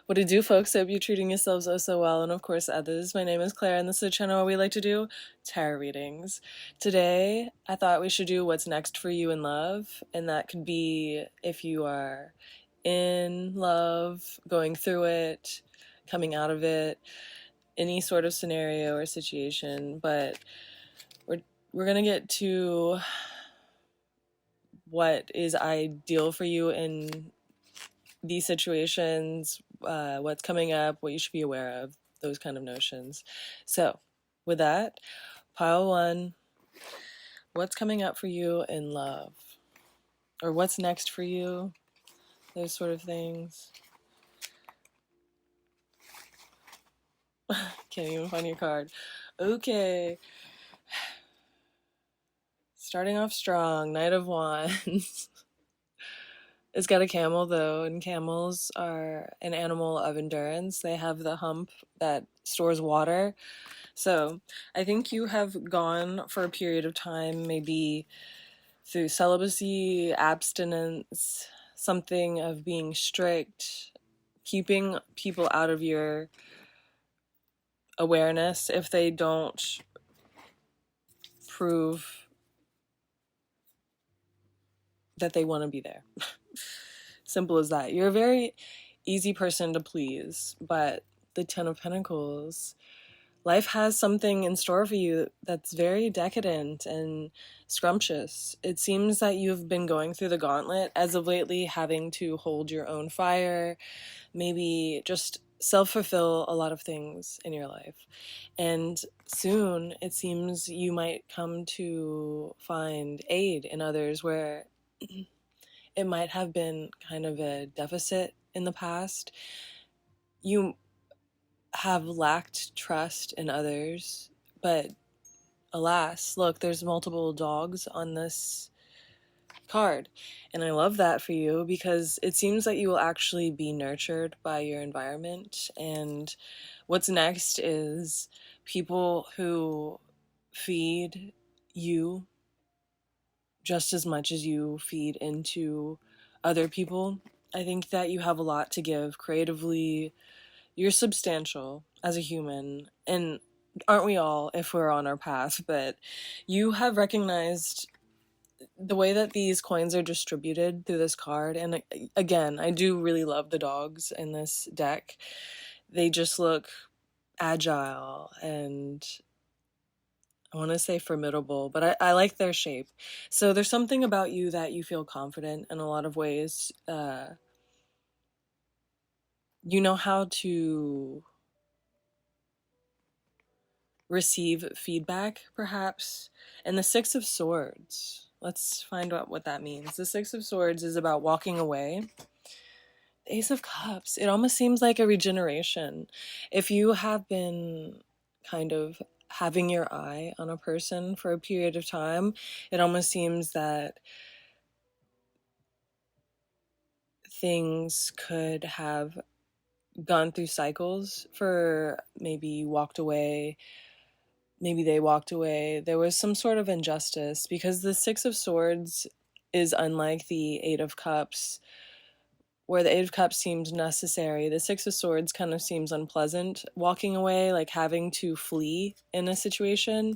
What do you do, folks? Hope you're treating yourselves oh so well, and of course others. My name is Claire, and this is a channel where we like to do tarot readings. Today, I thought we should do what's next for you in love, and that could be if you are in love, going through it, coming out of it, any sort of scenario or situation. But we're gonna get to what is ideal for you in these situations, what's coming up, what you should be aware of, those kind of notions. So, with that, pile one, what's coming up for you in love? Or what's next for you? Those sort of things. Can't even find your card. Okay. Starting off strong, Knight of Wands. It's got a camel though, and camels are an animal of endurance. They have the hump that stores water. So I think you have gone for a period of time, maybe through celibacy, abstinence, something of being strict, keeping people out of your awareness if they don't prove that they want to be there. Simple as that. You're a very easy person to please, but the Ten of Pentacles, life has something in store for you that's very decadent and scrumptious. It seems that you've been going through the gauntlet as of lately, having to hold your own fire, maybe just self-fulfill a lot of things in your life. And soon, it seems you might come to find aid in others where it might have been kind of a deficit in the past. You have lacked trust in others, but alas, look, there's multiple dogs on this card, and I love that for you because it seems that you will actually be nurtured by your environment. And what's next is people who feed you just as much as you feed into other people. I think that you have a lot to give creatively. You're substantial as a human, and aren't we all if we're on our path? But you have recognized the way that these coins are distributed through this card. And again, I do really love the dogs in this deck. They just look agile and I want to say formidable, but I like their shape. So there's something about you that you feel confident in a lot of ways. You know how to receive feedback, perhaps. And the Six of Swords, let's find out what that means. The Six of Swords is about walking away. The Ace of Cups, it almost seems like a regeneration. If you have been kind of having your eye on a person for a period of time, it almost seems that things could have gone through cycles. For maybe you walked away, maybe they walked away. There was some sort of injustice because the Six of Swords is unlike the Eight of Cups, where the Eight of Cups seems necessary. The Six of Swords kind of seems unpleasant, walking away, like having to flee in a situation.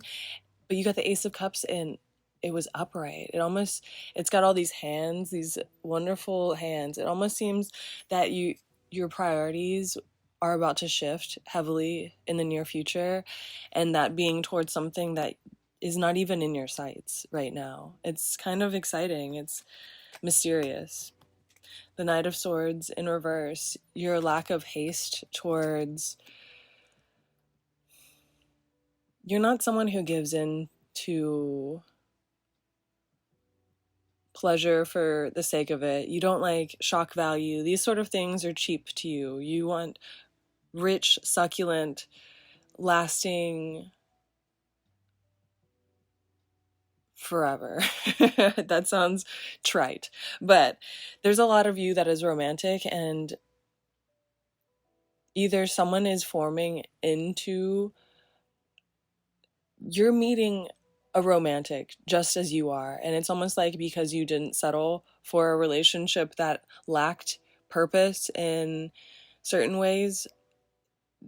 But you got the Ace of Cups and it was upright. It's got all these hands, these wonderful hands. It almost seems that your priorities are about to shift heavily in the near future, and that being towards something that is not even in your sights right now. It's kind of exciting. It's mysterious. The Knight of Swords in reverse, your lack of haste towards... You're not someone who gives in to pleasure for the sake of it. You don't like shock value. These sort of things are cheap to you. You want rich, succulent, lasting forever. That sounds trite, but there's a lot of you that is romantic, and either someone is forming into... You're meeting a romantic just as you are, and it's almost like because you didn't settle for a relationship that lacked purpose in certain ways,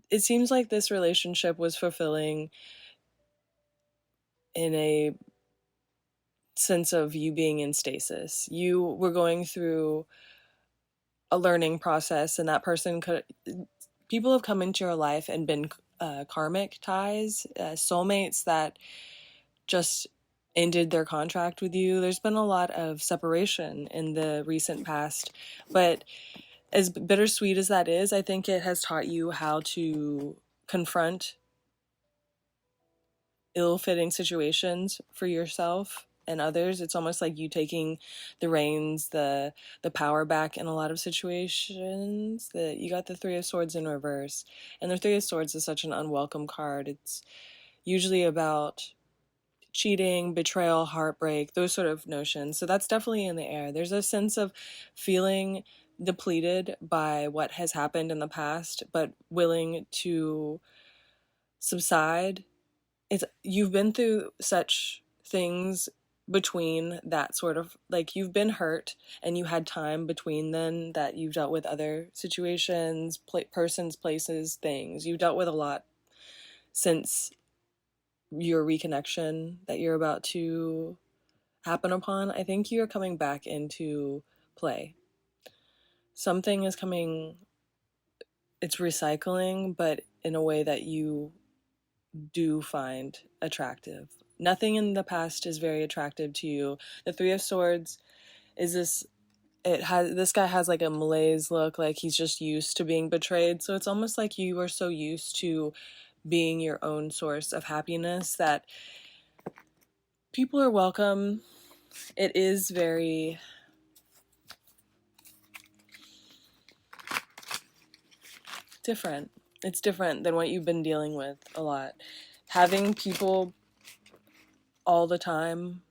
it seems like this relationship was fulfilling in a sense of you being in stasis. You were going through a learning process, and that person could, people have come into your life and been karmic ties, soulmates that just ended their contract with you. There's been a lot of separation in the recent past, but as bittersweet as that is, I think it has taught you how to confront ill-fitting situations for yourself and others. It's almost like you taking the reins, the power back in a lot of situations. That you got the Three of Swords in reverse, and the Three of Swords is such an unwelcome card. It's usually about cheating, betrayal, heartbreak, those sort of notions. So that's definitely in the air. There's a sense of feeling depleted by what has happened in the past, but willing to subside. You've been through such things between that sort of, like, you've been hurt and you had time between then that you've dealt with other situations, persons, places, things. You've dealt with a lot since your reconnection that you're about to happen upon. I think you're coming back into play. Something is coming, it's recycling, but in a way that you do find attractive. Nothing in the past is very attractive to you. The Three of Swords is this guy has like a malaise look, like he's just used to being betrayed. So it's almost like you are so used to being your own source of happiness that people are welcome. It is very different. It's different than what you've been dealing with a lot. Having people all the time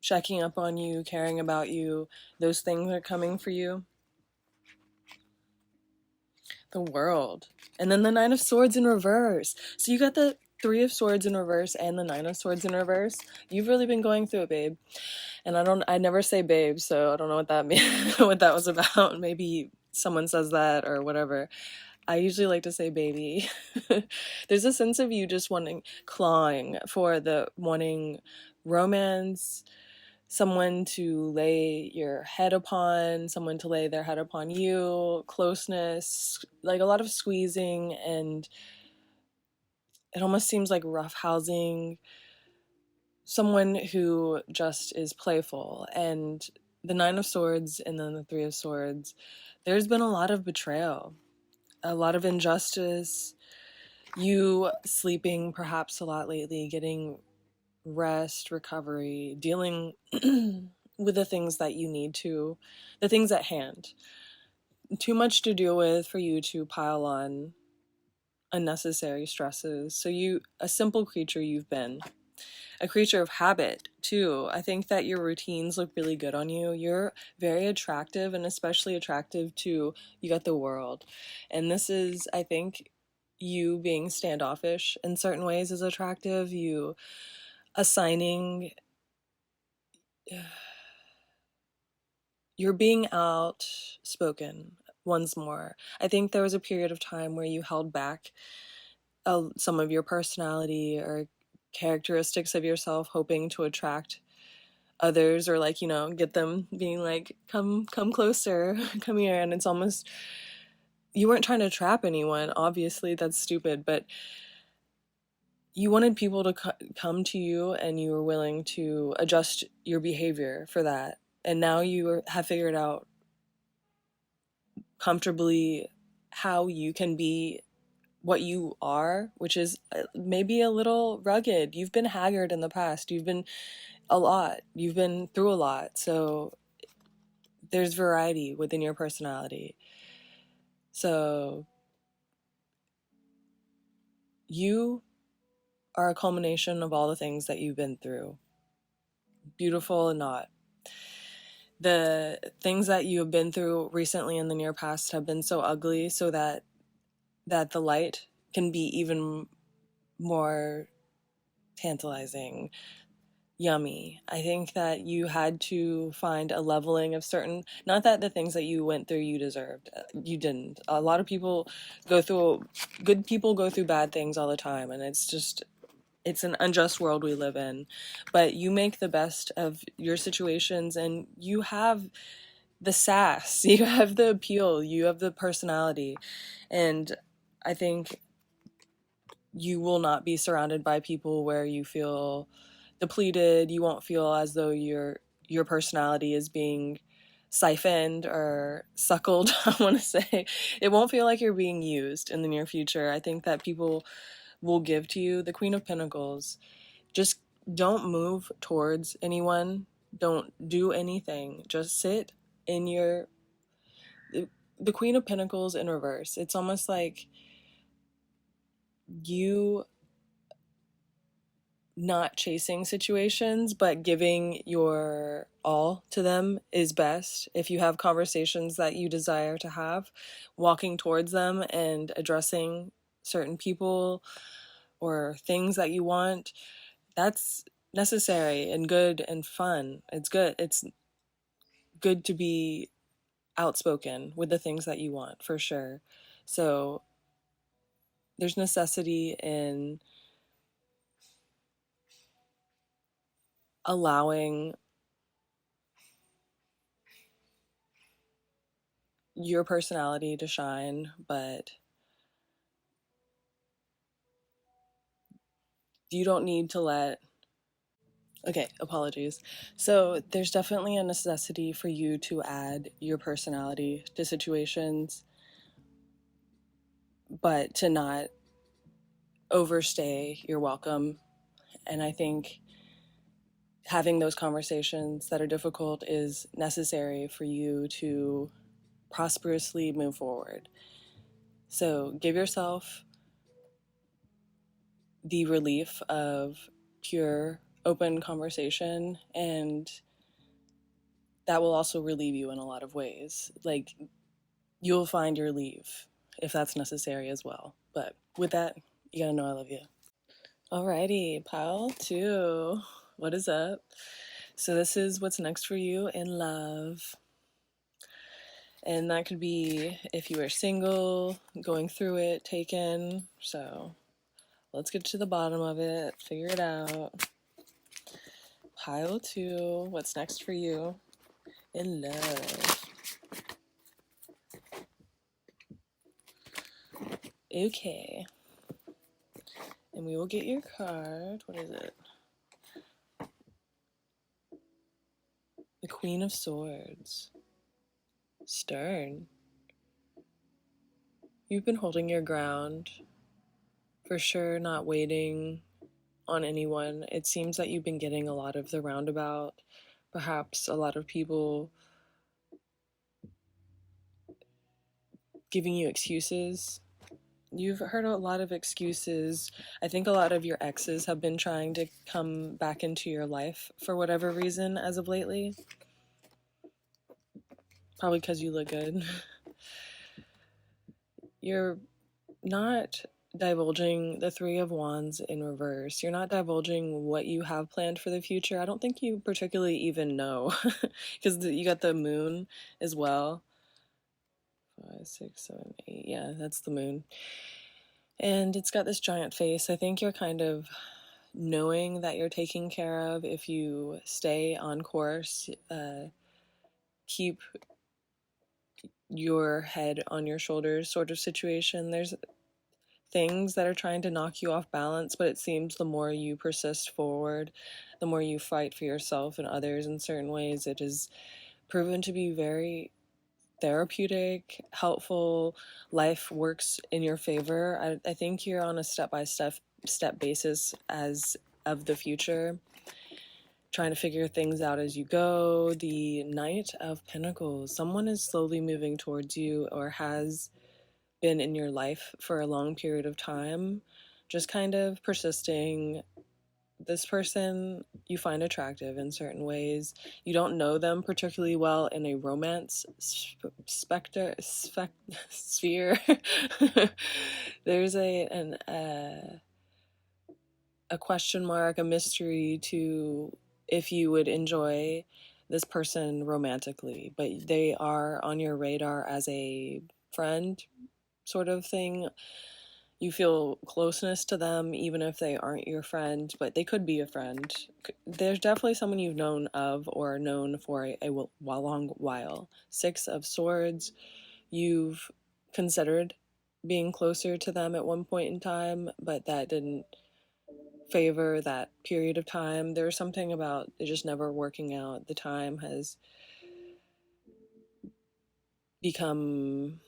checking up on you, caring about you, those things are coming for you. The World. And then the Nine of Swords in reverse. So you got the Three of Swords in reverse and the Nine of Swords in reverse. You've really been going through it, babe. And I never say babe, so I don't know what that what that was about. Maybe someone says that or whatever. I usually like to say baby. There's a sense of you just clawing for wanting romance, someone to lay your head upon, someone to lay their head upon you, closeness, like a lot of squeezing, and it almost seems like roughhousing, someone who just is playful. And the Nine of Swords and then the Three of Swords, there's been a lot of betrayal, a lot of injustice, you sleeping perhaps a lot lately, getting rest, recovery, dealing with the things that you need to, the things at hand. Too much to deal with for you to pile on unnecessary stresses. So a simple creature you've been. A creature of habit, too. I think that your routines look really good on you. You're very attractive, and especially attractive to, you got the World. And this is, I think, you being standoffish in certain ways is attractive. You assigning, you're being outspoken once more. I think there was a period of time where you held back some of your personality or characteristics of yourself, hoping to attract others, or like, get them being like, come closer, come here. And it's almost, you weren't trying to trap anyone, obviously that's stupid, but you wanted people to come to you, and you were willing to adjust your behavior for that. And now you have figured out comfortably how you can be what you are, which is maybe a little rugged. You've been haggard in the past. You've been through a lot. So there's variety within your personality. So you are a culmination of all the things that you've been through, beautiful and not. The things that you have been through recently in the near past have been so ugly, so that the light can be even more tantalizing. yummy. I think that you had to find a leveling of certain, not that the things that you went through you deserved. You didn't. A lot of people good people go through bad things all the time, and it's an unjust world we live in. But you make the best of your situations, and you have the sass, you have the appeal, you have the personality. And I think you will not be surrounded by people where you feel depleted. You won't feel as though your personality is being siphoned or suckled. I want to say it won't feel like you're being used in the near future. I think that people will give to you. The Queen of Pentacles, just don't move towards anyone, don't do anything, just sit in your the Queen of Pentacles in reverse. It's almost like you not chasing situations, but giving your all to them is best. If you have conversations that you desire to have, walking towards them and addressing certain people or things that you want, that's necessary and good and fun. It's good. It's good to be outspoken with the things that you want, for sure. So there's necessity in allowing your personality to shine, but you don't need to let. Okay, apologies. So there's definitely a necessity for you to add your personality to situations, but to not overstay your welcome. And I think having those conversations that are difficult is necessary for you to prosperously move forward. So give yourself the relief of pure, open conversation, and that will also relieve you in a lot of ways. Like, you'll find your leave if that's necessary as well. But with that, you gotta know I love you. Alrighty, pile two. What is up? So this is what's next for you in love. And that could be if you are single, going through it, taken. So let's get to the bottom of it, figure it out. Pile two, what's next for you in love? Okay. And we will get your card. What is it? The Queen of Swords. Stern. You've been holding your ground. For sure, not waiting on anyone. It seems that you've been getting a lot of the roundabout. Perhaps a lot of people giving you excuses. You've heard a lot of excuses. I think a lot of your exes have been trying to come back into your life for whatever reason as of lately. Probably because you look good. You're not divulging the Three of Wands in reverse. You're not divulging what you have planned for the future. I don't think you particularly even know, because you got the moon as well. 5, 6, 7, 8. Yeah, that's the moon. And it's got this giant face. I think you're kind of knowing that you're taken care of if you stay on course. Keep your head on your shoulders sort of situation. There's things that are trying to knock you off balance, but it seems the more you persist forward, the more you fight for yourself and others in certain ways, it is proven to be very therapeutic, helpful. Life works in your favor. I think you're on a step basis as of the future, trying to figure things out as you go. The Knight of Pentacles. Someone is slowly moving towards you or has been in your life for a long period of time, just kind of persisting. This person you find attractive in certain ways. You don't know them particularly well in a romance sphere. There's a question mark, a mystery to if you would enjoy this person romantically, but they are on your radar as a friend sort of thing. You feel closeness to them even if they aren't your friend, but they could be a friend. There's definitely someone you've known of or known for a long while. Six of Swords, you've considered being closer to them at one point in time, but that didn't favor that period of time. There's something about it just never working out. The time has become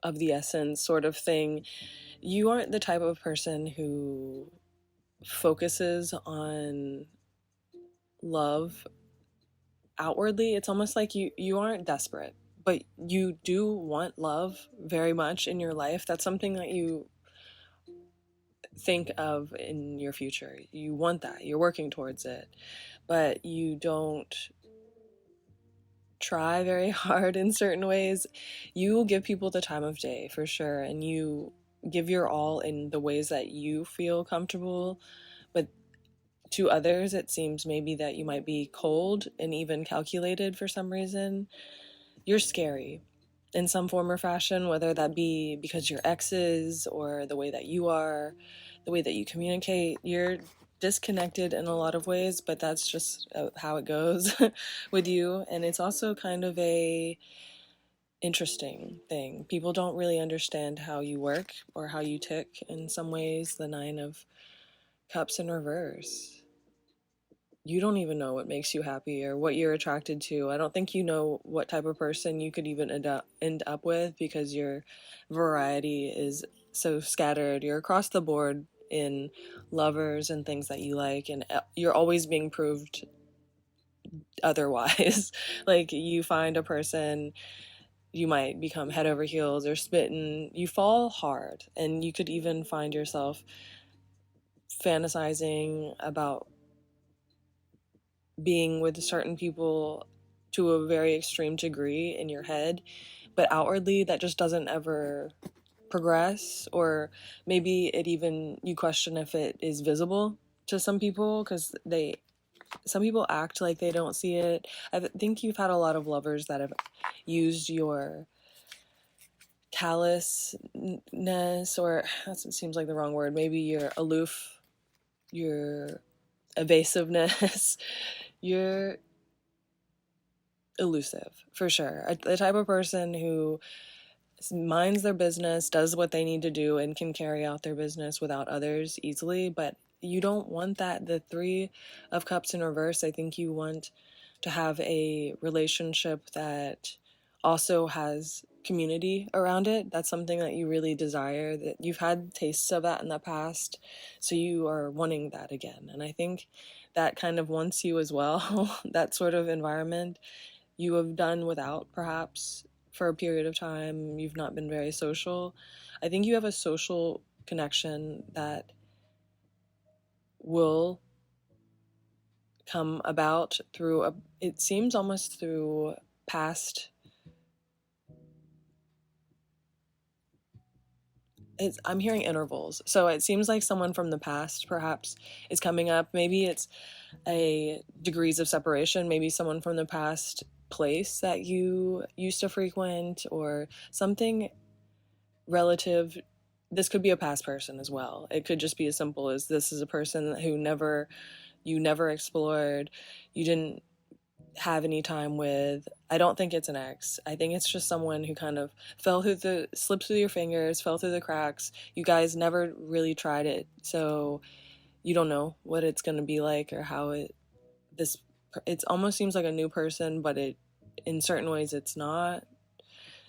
of the essence sort of thing. You aren't the type of person who focuses on love outwardly. It's almost like you aren't desperate, but you do want love very much in your life. That's something that you think of in your future. You want that. You're working towards it, but you don't try very hard in certain ways. You will give people the time of day for sure, and you give your all in the ways that you feel comfortable, but to others it seems maybe that you might be cold and even calculated for some reason. You're scary in some form or fashion, whether that be because you're exes or the way that you are, the way that you communicate. You're disconnected in a lot of ways, but that's just how it goes with you. And it's also kind of a interesting thing. People don't really understand how you work or how you tick in some ways. The Nine of Cups in reverse. You don't even know what makes you happy or what you're attracted to. I don't think you know what type of person you could even end up with, because your variety is so scattered. You're across the board in lovers and things that you like, and you're always being proved otherwise. Like, you find a person, you might become head over heels or smitten. You fall hard, and you could even find yourself fantasizing about being with certain people to a very extreme degree in your head, but outwardly that just doesn't ever progress. Or maybe it even, you question if it is visible to some people, because some people act like they don't see it. I think you've had a lot of lovers that have used your callousness, or that seems like the wrong word, maybe your aloof, your evasiveness, your elusive, for sure. The type of person who minds their business, does what they need to do, and can carry out their business without others easily. But you don't want that. The Three of Cups in reverse, I think you want to have a relationship that also has community around it. That's something that you really desire, that you've had tastes of that in the past, so you are wanting that again. And I think that kind of wants you as well. That sort of environment you have done without, perhaps for a period of time. You've not been very social. I think you have a social connection that will come about through it seems almost through past, I'm hearing intervals, so it seems like someone from the past perhaps is coming up. Maybe it's a degrees of separation, maybe someone from the past place that you used to frequent, or something relative. This could be a past person as well. It could just be as simple as this is a person who you never explored, you didn't have any time with. I don't think it's an ex. I think it's just someone who kind of slipped through your fingers, fell through the cracks. You guys never really tried it, so you don't know what it's going to be like, or how it almost seems like a new person, but in certain ways it's not.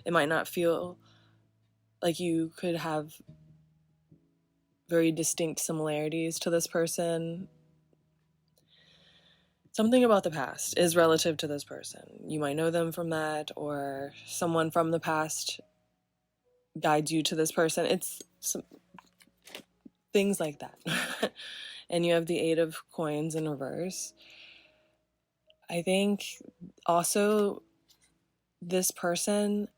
It might not feel like you could have very distinct similarities to this person. Something about the past is relative to this person. You might know them from that, or someone from the past guides you to this person. It's things like that. And you have the Eight of Coins in reverse. I think also this person,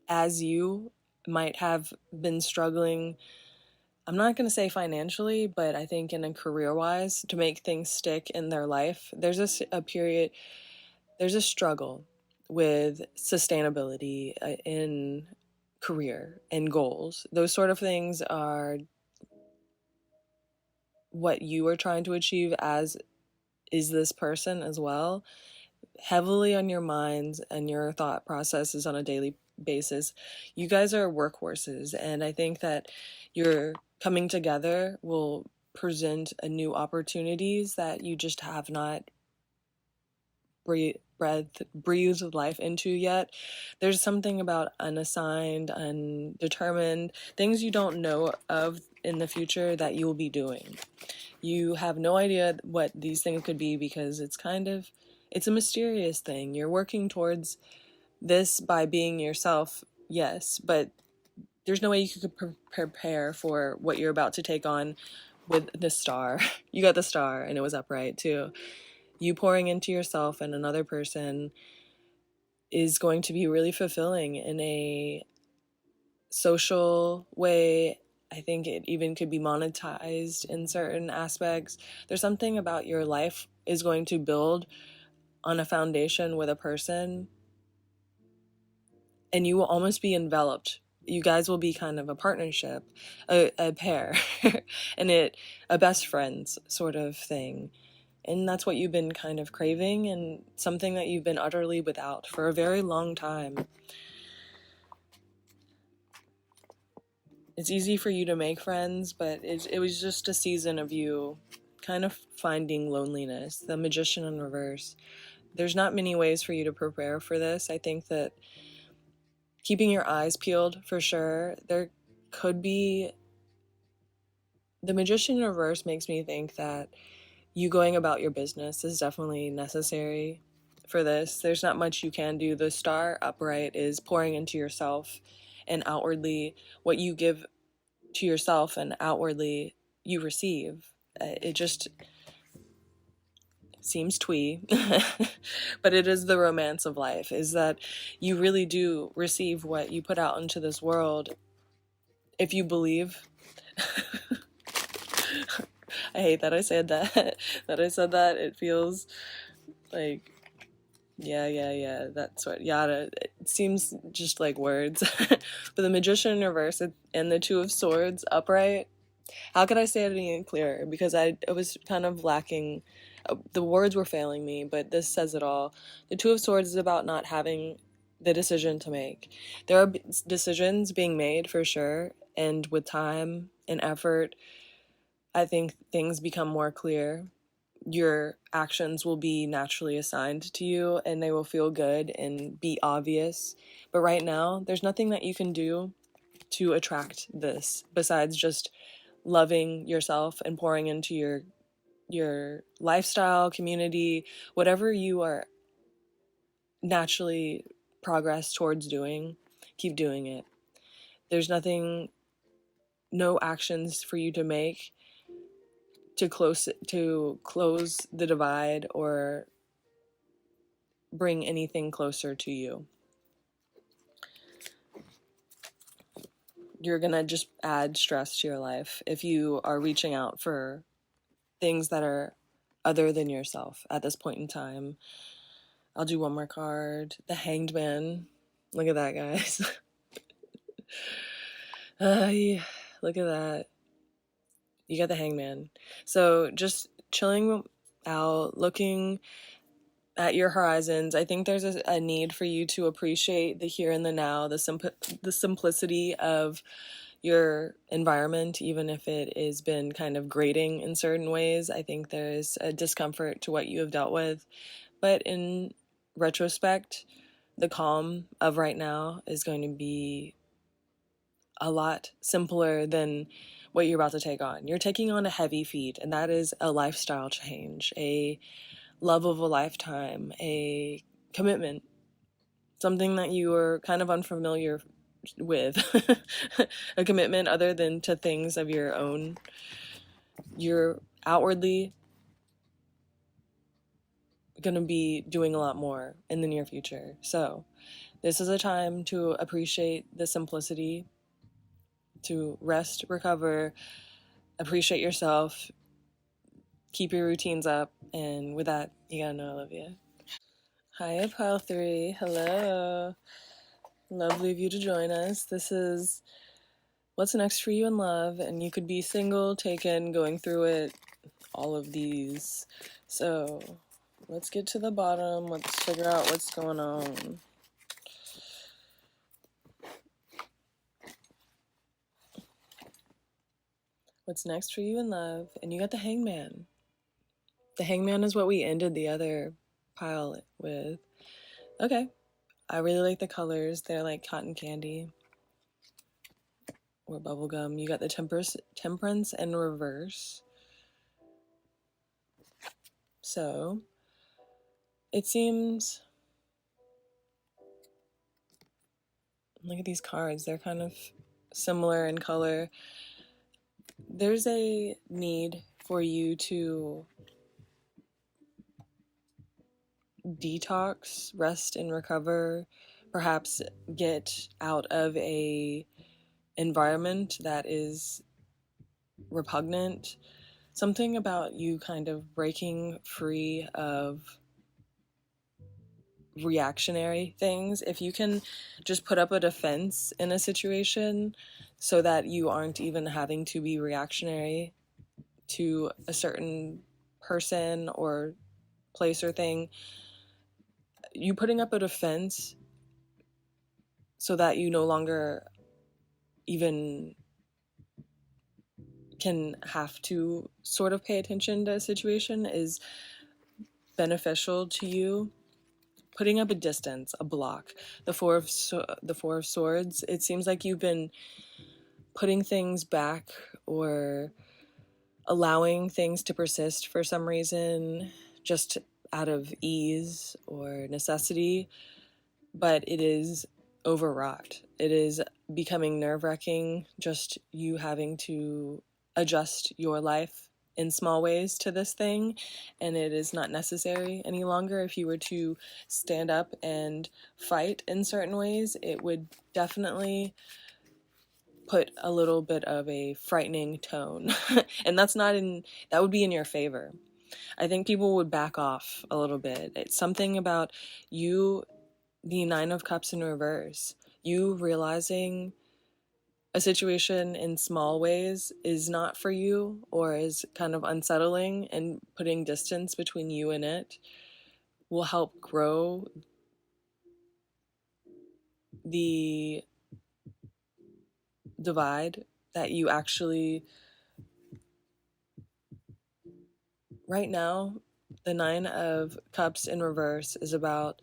as you, might have been struggling I'm not going to say financially, but I think in a career-wise, to make things stick in their life, there's a period, there's a struggle with sustainability in career and goals. Those sort of things are what you are trying to achieve, as is this person as well, heavily on your minds and your thought processes on a daily basis. You guys are workhorses, and I think that your coming together will present a new opportunities that you just have not breathed life into yet. There's something about unassigned, undetermined, things you don't know of in the future that you'll be doing. You have no idea what these things could be because it's a mysterious thing. You're working towards this by being yourself, yes, but there's no way you could prepare for what you're about to take on with the star. You got the star, and it was upright too. You pouring into yourself and another person is going to be really fulfilling in a social way. I think it even could be monetized in certain aspects. There's something about your life is going to build on a foundation with a person, and you will almost be enveloped. You guys will be kind of a partnership, a pair, and a best friends sort of thing. And that's what you've been kind of craving, and something that you've been utterly without for a very long time. It's easy for you to make friends, but it was just a season of you kind of finding loneliness. The Magician in reverse. There's not many ways for you to prepare for this. I think that keeping your eyes peeled for sure. There could be... The Magician in reverse makes me think that you going about your business is definitely necessary for this. There's not much you can do. The star upright is pouring into yourself, and outwardly what you give to yourself and outwardly you receive. It just seems twee, but it is the romance of life, is that you really do receive what you put out into this world if you believe. I hate that I said that. It feels like, yeah, that's what, yada. It seems just like words. But the Magician in reverse and the Two of Swords upright, how could I say it any clearer? Because I was kind of lacking, the words were failing me, but this says it all. The Two of Swords is about not having the decision to make. There are decisions being made for sure, and with time and effort, I think things become more clear. Your actions will be naturally assigned to you, and they will feel good and be obvious. But right now, there's nothing that you can do to attract this besides just loving yourself and pouring into your lifestyle, community, whatever you are naturally progress towards doing. Keep doing it. There's no actions for you to make to close the divide or bring anything closer to you. You're gonna just add stress to your life if you are reaching out for things that are other than yourself at this point in time. I'll do one more card. The Hanged Man. Look at that, guys. Yeah, look at that. You got the Hangman. So just chilling out, looking at your horizons. I think there's a need for you to appreciate the here and the now, the simplicity of your environment, even if it has been kind of grating in certain ways. I think there's a discomfort to what you have dealt with. But in retrospect, the calm of right now is going to be a lot simpler than what you're about to take on. You're taking on a heavy feat, and that is a lifestyle change, a love of a lifetime, a commitment, something that you are kind of unfamiliar with, a commitment other than to things of your own. You're outwardly going to be doing a lot more in the near future. So this is a time to appreciate the simplicity, to rest, recover, appreciate yourself, keep your routines up, and with that, you gotta know I love you. Hi, Pile 3. Hello. Lovely of you to join us. This is What's Next for You in Love, and you could be single, taken, going through it, all of these. So let's get to the bottom. Let's figure out what's going on. What's next for you in love? And you got the Hangman. The Hangman is what we ended the other pile with. Okay. I really like the colors. They're like cotton candy or bubblegum. You got the temperance and reverse. So it seems, look at these cards. They're kind of similar in color. There's a need for you to detox, rest and recover, perhaps get out of a environment that is repugnant. Something about you kind of breaking free of reactionary things. If you can just put up a defense in a situation so that you aren't even having to be reactionary to a certain person or place or thing, you putting up a defense so that you no longer even can have to sort of pay attention to a situation is beneficial to you. Putting up a distance, a block. The Four of Swords. It seems like you've been putting things back or allowing things to persist for some reason, just out of ease or necessity, but it is overwrought. It is becoming nerve-wracking, just you having to adjust your life in small ways to this thing, and it is not necessary any longer. If you were to stand up and fight in certain ways, it would definitely put a little bit of a frightening tone. And that would be in your favor. I think people would back off a little bit. It's something about you, the Nine of Cups in reverse, you realizing a situation in small ways is not for you or is kind of unsettling, and putting distance between you and it will help grow the divide that you actually, right now, the Nine of Cups in reverse is about,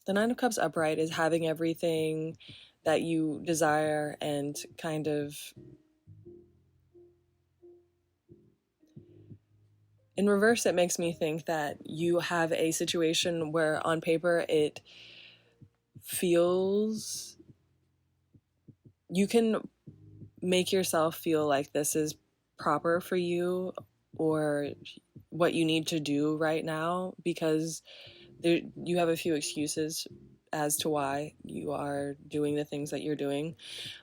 the Nine of Cups upright is having everything that you desire, and kind of in reverse, it makes me think that you have a situation where on paper it feels, you can make yourself feel like this is proper for you or what you need to do right now, because you have a few excuses as to why you are doing the things that you're doing.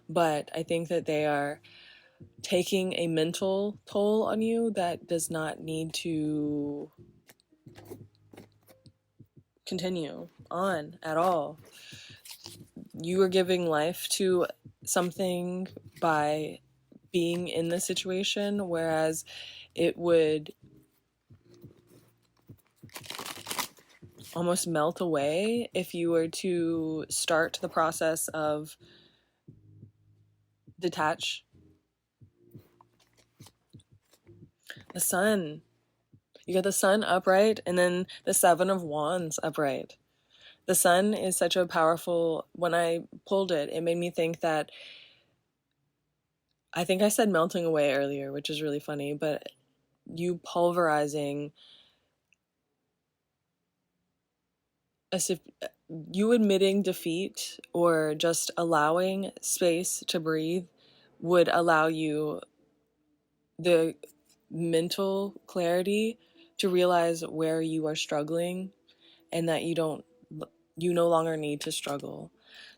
But I think that they are taking a mental toll on you that does not need to continue on at all. You are giving life to something by being in the situation, whereas it would almost melt away if you were to start the process of detach. The Sun. You got the Sun upright and then the Seven of Wands upright. The Sun is such a powerful, when I pulled it, it made me think that, I think I said melting away earlier, which is really funny, but you pulverizing, as if you admitting defeat or just allowing space to breathe would allow you the mental clarity to realize where you are struggling, and that you no longer need to struggle.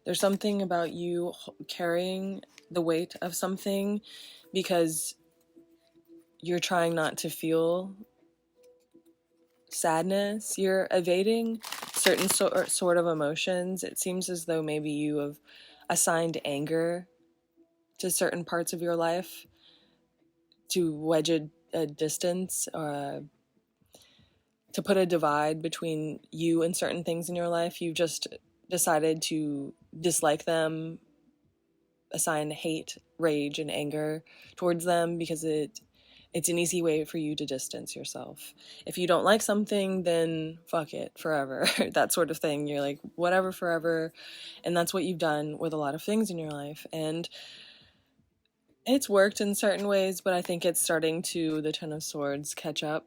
There's something about you carrying the weight of something because you're trying not to feel sadness. You're evading certain sort of emotions. It seems as though maybe you have assigned anger to certain parts of your life to wedge a distance, to put a divide between you and certain things in your life. You've just decided to dislike them, assign hate, rage, and anger towards them because it's an easy way for you to distance yourself. If you don't like something, then fuck it forever. That sort of thing. You're like, whatever forever. And that's what you've done with a lot of things in your life. And it's worked in certain ways, but I think it's starting to, the Ten of Swords, catch up.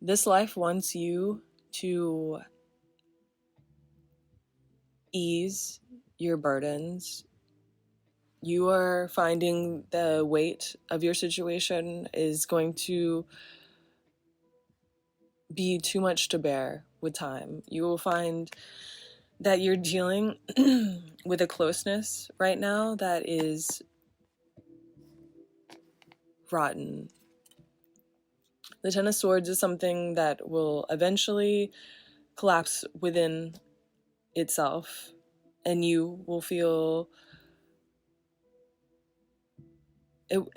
This life wants you to ease your burdens. You are finding the weight of your situation is going to be too much to bear with time. You will find that you're dealing with a closeness right now that is rotten. The Ten of Swords is something that will eventually collapse within itself, and you will feel,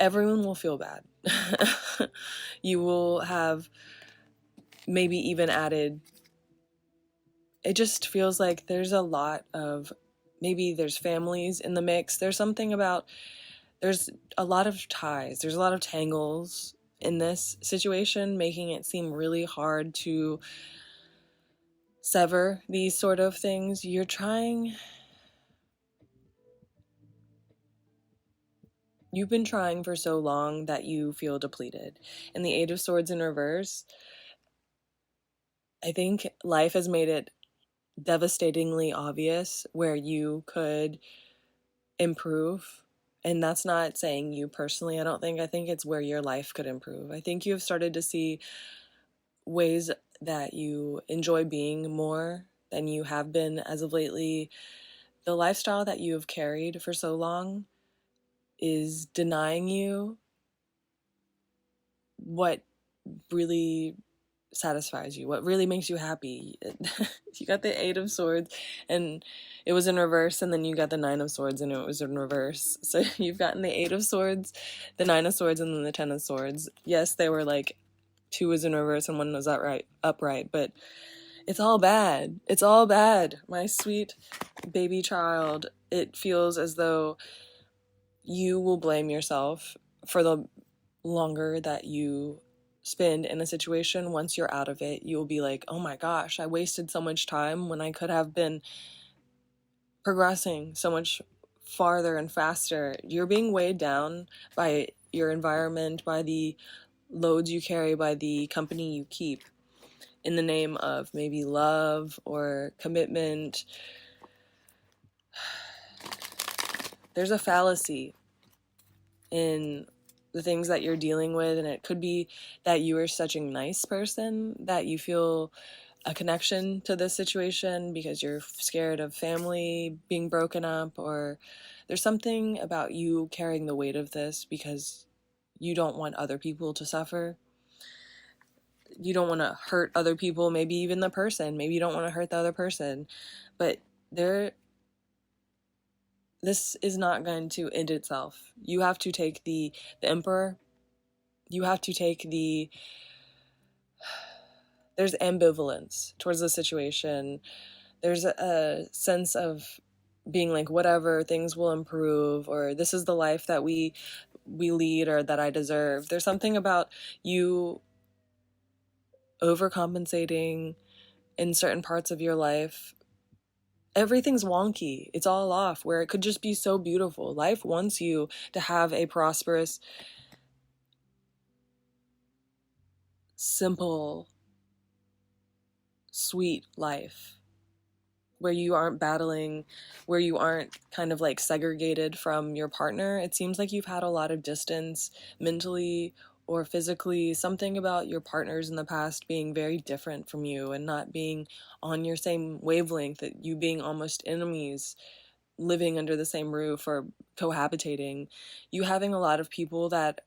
everyone will feel bad. You will have maybe even added, it just feels like there's a lot of, maybe there's families in the mix. There's something about, there's a lot of ties, there's a lot of tangles in this situation, making it seem really hard to sever these sort of things. You've been trying for so long that you feel depleted. And the Eight of Swords in reverse, I think life has made it devastatingly obvious where you could improve. And that's not saying you personally, I don't think. I think it's where your life could improve. I think you have started to see ways that you enjoy being more than you have been as of lately. The lifestyle that you have carried for so long is denying you what really satisfies you, what really makes you happy. You got the Eight of Swords and it was in reverse, and then you got the Nine of Swords and it was in reverse. So you've gotten the Eight of Swords, the Nine of Swords, and then the Ten of Swords. Yes, they were like, two was in reverse and one was upright, but it's all bad. It's all bad, my sweet baby child. It feels as though you will blame yourself for the longer that you spend in a situation. Once you're out of it, you'll be like, oh my gosh, I wasted so much time when I could have been progressing so much farther and faster. You're being weighed down by your environment, by the loads you carry, by the company you keep, in the name of maybe love or commitment. There's a fallacy in the things that you're dealing with, and it could be that you are such a nice person that you feel a connection to this situation because you're scared of family being broken up, or there's something about you carrying the weight of this because you don't want other people to suffer. You don't want to hurt other people, maybe even the person. Maybe you don't want to hurt the other person, but this is not going to end itself. You have to take the Emperor. You have to take there's ambivalence towards the situation. There's a sense of being like, whatever, things will improve, or this is the life that we lead, or that I deserve. There's something about you overcompensating in certain parts of your life. Everything's wonky. It's all off, where it could just be so beautiful. Life wants you to have a prosperous, simple, sweet life where you aren't battling, where you aren't kind of like segregated from your partner. It seems like you've had a lot of distance mentally or physically, something about your partners in the past being very different from you and not being on your same wavelength, that you being almost enemies, living under the same roof or cohabitating, you having a lot of people that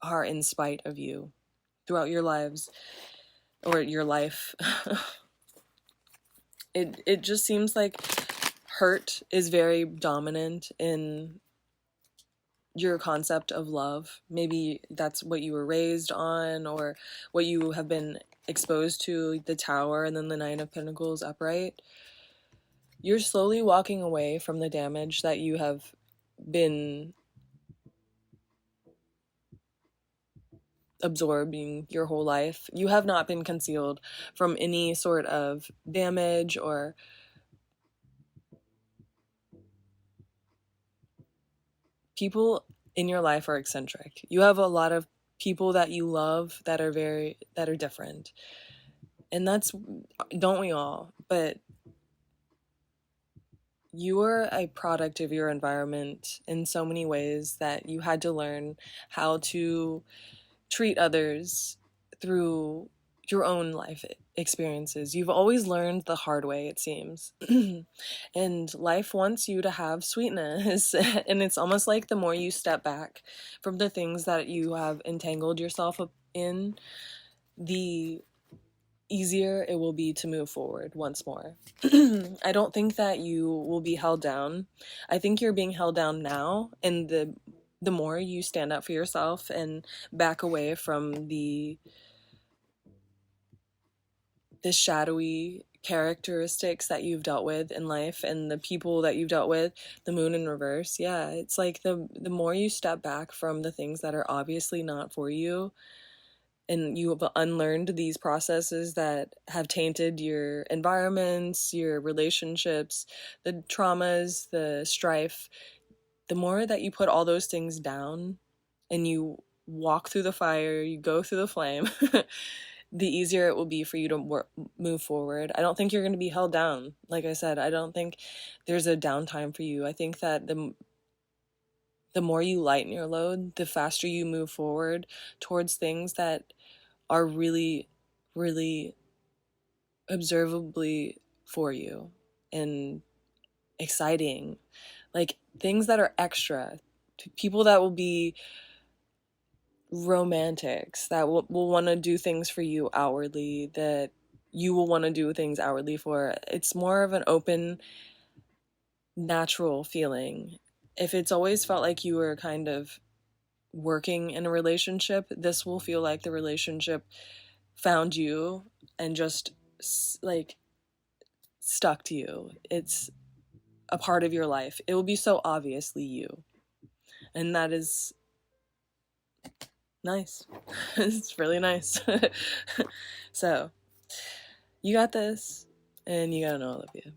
are in spite of you throughout your lives or your life. It just seems like hurt is very dominant in your concept of love. Maybe that's what you were raised on or what you have been exposed to, the Tower and then the Nine of Pentacles upright. You're slowly walking away from the damage that you have been absorbing your whole life. You have not been concealed from any sort of damage or people in your life are eccentric. You have a lot of people that you love that are different. And that's, don't we all? But you are a product of your environment in so many ways that you had to learn how to treat others through your own life experiences. You've always learned the hard way, it seems. And life wants you to have sweetness. And it's almost like the more you step back from the things that you have entangled yourself up in, the easier it will be to move forward once more. I don't think that you will be held down. I think you're being held down now, and the more you stand up for yourself and back away from the shadowy characteristics that you've dealt with in life and the people that you've dealt with, the moon in reverse. Yeah, it's like the more you step back from the things that are obviously not for you, and you have unlearned these processes that have tainted your environments, your relationships, the traumas, the strife, the more that you put all those things down and you walk through the fire, you go through the flame, the easier it will be for you to move forward. I don't think you're going to be held down. Like I said, I don't think there's a downtime for you. I think that the more you lighten your load, the faster you move forward towards things that are really, really observably for you and exciting. Like things that are extra. People that will be romantics, that will want to do things for you outwardly, that you will want to do things outwardly for. It's more of an open, natural feeling. If it's always felt like you were kind of working in a relationship, this will feel like the relationship found you and just like stuck to you. It's a part of your life. It will be so obviously you. And that is nice. It's really nice. So, you got this, and you gotta know I love you.